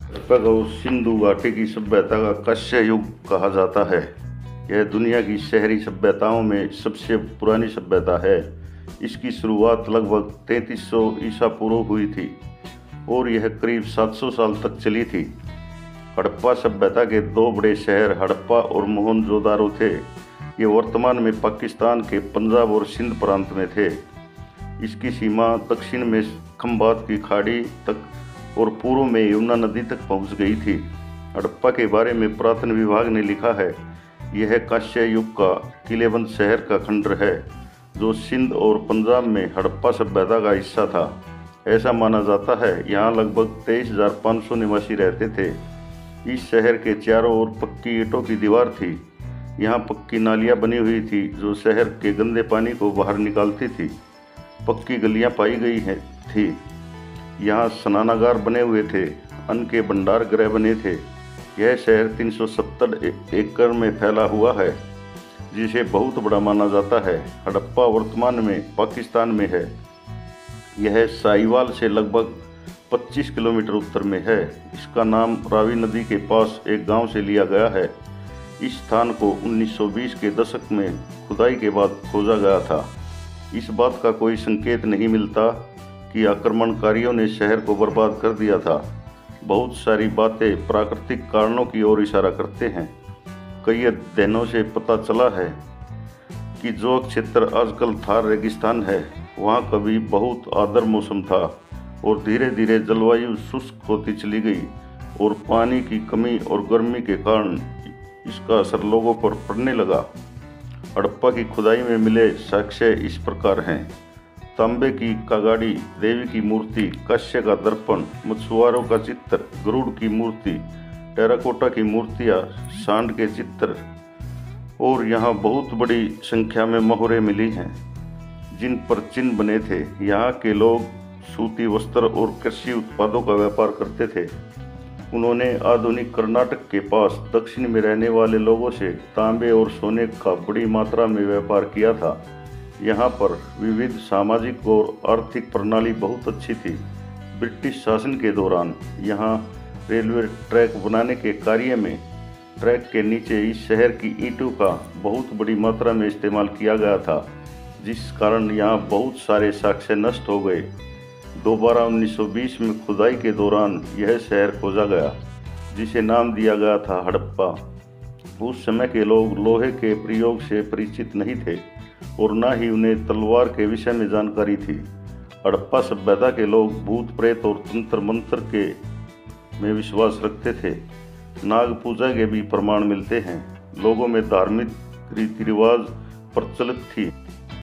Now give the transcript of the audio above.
हड़प्पा को सिंधु घाटी की सभ्यता का कांस्य युग कहा जाता है। यह दुनिया की शहरी सभ्यताओं में सबसे पुरानी सभ्यता है। इसकी शुरुआत लगभग 3300 ईसा पूर्व हुई थी और यह करीब 700 साल तक चली थी। हड़प्पा सभ्यता के दो बड़े शहर हड़प्पा और मोहनजोदारो थे। ये वर्तमान में पाकिस्तान के पंजाब और सिंध प्रांत में थे। इसकी सीमा दक्षिण में खंबात की खाड़ी तक और पूर्व में यमुना नदी तक पहुंच गई थी। हड़प्पा के बारे में पुरातन विभाग ने लिखा है, यह कांस्य युग का किलेबंद शहर का खंडर है जो सिंध और पंजाब में हड़प्पा सभ्यता का हिस्सा था। ऐसा माना जाता है यहाँ लगभग 23,500 निवासी रहते थे। इस शहर के चारों ओर पक्की ईंटों की दीवार थी। यहाँ पक्की नालियाँ बनी हुई थी जो शहर के गंदे पानी को बाहर निकालती थी। पक्की गलियाँ पाई गई थी। यहाँ स्नानागार बने हुए थे। अन्न के भंडार गृह बने थे। यह शहर 370 एकड़ में फैला हुआ है जिसे बहुत बड़ा माना जाता है। हड़प्पा वर्तमान में पाकिस्तान में है। यह साहिवाल से लगभग 25 किलोमीटर उत्तर में है। इसका नाम रावी नदी के पास एक गांव से लिया गया है। इस स्थान को 1920 के दशक में खुदाई के बाद खोजा गया था। इस बात का कोई संकेत नहीं मिलता कि आक्रमणकारियों ने शहर को बर्बाद कर दिया था। बहुत सारी बातें प्राकृतिक कारणों की ओर इशारा करते हैं। कई अध्ययनों से पता चला है कि जो क्षेत्र आजकल थार रेगिस्तान है वहाँ कभी बहुत आर्द्र मौसम था और धीरे धीरे जलवायु शुष्क होती चली गई और पानी की कमी और गर्मी के कारण इसका असर लोगों पर पड़ने लगा। हड़प्पा की खुदाई में मिले साक्ष्य इस प्रकार हैं। तांबे की कागाड़ी, देवी की मूर्ति, कांस्य का दर्पण, मछुआरों का चित्र, गरुड़ की मूर्ति, टेराकोटा की मूर्तियाँ, सांड के चित्र और यहाँ बहुत बड़ी संख्या में मोहरें मिली हैं जिन पर चिन्ह बने थे। यहाँ के लोग सूती वस्त्र और कृषि उत्पादों का व्यापार करते थे। उन्होंने आधुनिक कर्नाटक के पास दक्षिण में रहने वाले लोगों से तांबे और सोने का बड़ी मात्रा में व्यापार किया था। यहाँ पर विविध सामाजिक और आर्थिक प्रणाली बहुत अच्छी थी। ब्रिटिश शासन के दौरान यहाँ रेलवे ट्रैक बनाने के कार्य में ट्रैक के नीचे इस शहर की ईंटों का बहुत बड़ी मात्रा में इस्तेमाल किया गया था, जिस कारण यहाँ बहुत सारे साक्ष्य नष्ट हो गए। दोबारा 1920 में खुदाई के दौरान यह शहर खोजा गया जिसे नाम दिया गया था हड़प्पा। उस समय के लोग लोहे के प्रयोग से परिचित नहीं थे और न ही उन्हें तलवार के विषय में जानकारी थी। हड़प्पा सभ्यता के लोग भूत प्रेत और तंत्र मंत्र में विश्वास रखते थे। नाग पूजा के भी प्रमाण मिलते हैं। लोगों में धार्मिक रीति रिवाज प्रचलित थी।